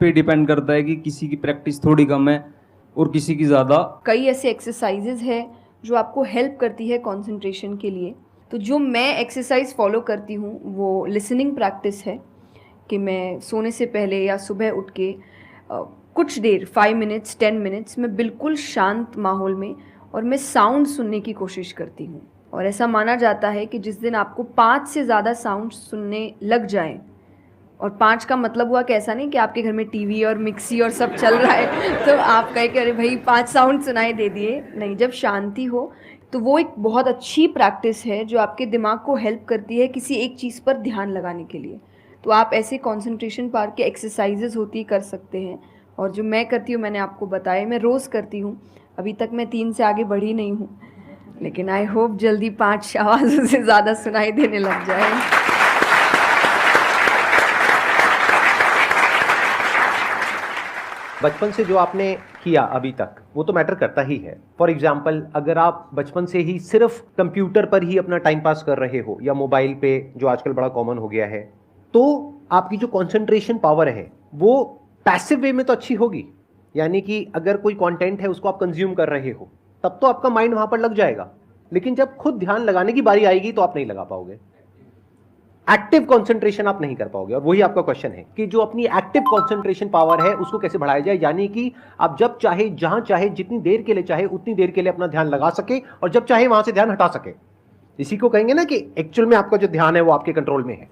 पे डिपेंड करता है कि किसी की प्रैक्टिस थोड़ी कम है और किसी की ज़्यादा। कई ऐसे एक्सरसाइजेज है जो आपको हेल्प करती है कंसंट्रेशन के लिए। तो जो मैं एक्सरसाइज फॉलो करती हूँ वो लिसनिंग प्रैक्टिस है कि मैं सोने से पहले या सुबह उठ के कुछ देर 5 मिनट्स 10 मिनट्स मैं बिल्कुल शांत माहौल में और मैं साउंड सुनने की कोशिश करती हूँ। और ऐसा माना जाता है कि जिस दिन आपको 5 से ज़्यादा साउंड सुनने लग जाएं, और 5 का मतलब हुआ कि ऐसा नहीं कि आपके घर में टीवी और मिक्सी और सब चल रहा है तो आप कहे कि अरे भाई 5 साउंड सुनाई दे दिए, नहीं, जब शांति हो तो वो एक बहुत अच्छी प्रैक्टिस है जो आपके दिमाग को हेल्प करती है किसी एक चीज़ पर ध्यान लगाने के लिए। तो आप ऐसे कंसंट्रेशन पार्क के एक्सरसाइजेज होती कर सकते हैं, और जो मैं करती हूँ मैंने आपको बताया, मैं रोज़ करती हूँ। अभी तक मैं 3 से आगे बढ़ी नहीं हूँ, लेकिन आई होप जल्दी 5 आवाज़ों से ज़्यादा सुनाई देने लग जाए। बचपन से जो आपने किया अभी तक वो तो मैटर करता ही है। फॉर एग्जाम्पल, अगर आप बचपन से ही सिर्फ कंप्यूटर पर ही अपना टाइम पास कर रहे हो या मोबाइल पे, जो आजकल बड़ा कॉमन हो गया है, तो आपकी जो कंसंट्रेशन पावर है वो पैसिव वे में तो अच्छी होगी। यानी कि अगर कोई कंटेंट है उसको आप कंज्यूम कर रहे हो तब तो आपका माइंड वहां पर लग जाएगा, लेकिन जब खुद ध्यान लगाने की बारी आएगी तो आप नहीं लगा पाओगे। एक्टिव कंसंट्रेशन आप नहीं कर पाओगे। और वही आपका क्वेश्चन है कि जो अपनी एक्टिव कंसंट्रेशन पावर है उसको कैसे बढ़ाया जाए, यानी कि आप जब चाहे, जहां चाहे, जितनी देर के लिए चाहे उतनी देर के लिए अपना ध्यान लगा सके और जब चाहे वहां से ध्यान हटा सके। इसी को कहेंगे ना कि एक्चुअल में आपका जो ध्यान है वो आपके कंट्रोल में है।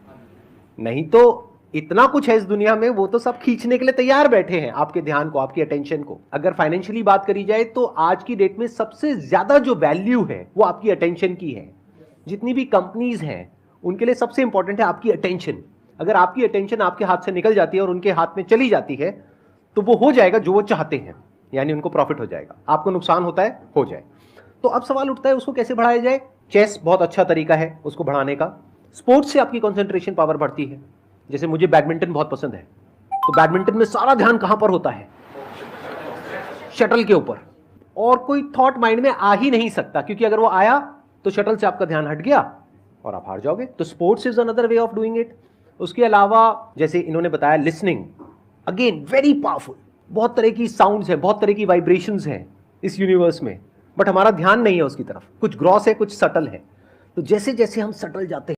नहीं तो इतना कुछ है इस दुनिया में, वो तो सब खींचने के लिए तैयार बैठे हैं आपके ध्यान को, आपकी अटेंशन को। अगर फाइनेंशियली बात करी जाए तो आज की डेट में सबसे ज्यादा जो वैल्यू है वो आपकी अटेंशन की है। जितनी भी कंपनीज हैं उनके लिए सबसे इंपॉर्टेंट है आपकी अटेंशन। अगर आपकी अटेंशन आपके हाथ से निकल जाती है और उनके हाथ में चली जाती है तो वो हो जाएगा जो वो चाहते हैं, यानी उनको प्रॉफिट हो जाएगा, आपको नुकसान होता है हो जाए। तो अब सवाल उठता है उसको कैसे बढ़ाया जाए। चेस बहुत अच्छा तरीका है उसको बढ़ाने का। स्पोर्ट्स से आपकी कंसंट्रेशन पावर बढ़ती है। जैसे मुझे बैडमिंटन बहुत पसंद है, तो बैडमिंटन में सारा ध्यान कहां पर होता है, शटल के ऊपर, और कोई थॉट माइंड में आ ही नहीं सकता, क्योंकि अगर वो आया तो शटल से आपका ध्यान हट गया और आप हार जाओगे। तो sports is another way of doing it. उसके अलावा जैसे इन्होंने बताया लिसनिंग, अगेन वेरी पावरफुल। बहुत तरह की साउंड्स हैं, बहुत तरह की वाइब्रेशंस हैं इस यूनिवर्स में, बट हमारा ध्यान नहीं है उसकी तरफ। कुछ ग्रॉस है, कुछ सटल है। तो जैसे जैसे हम सटल जाते हैं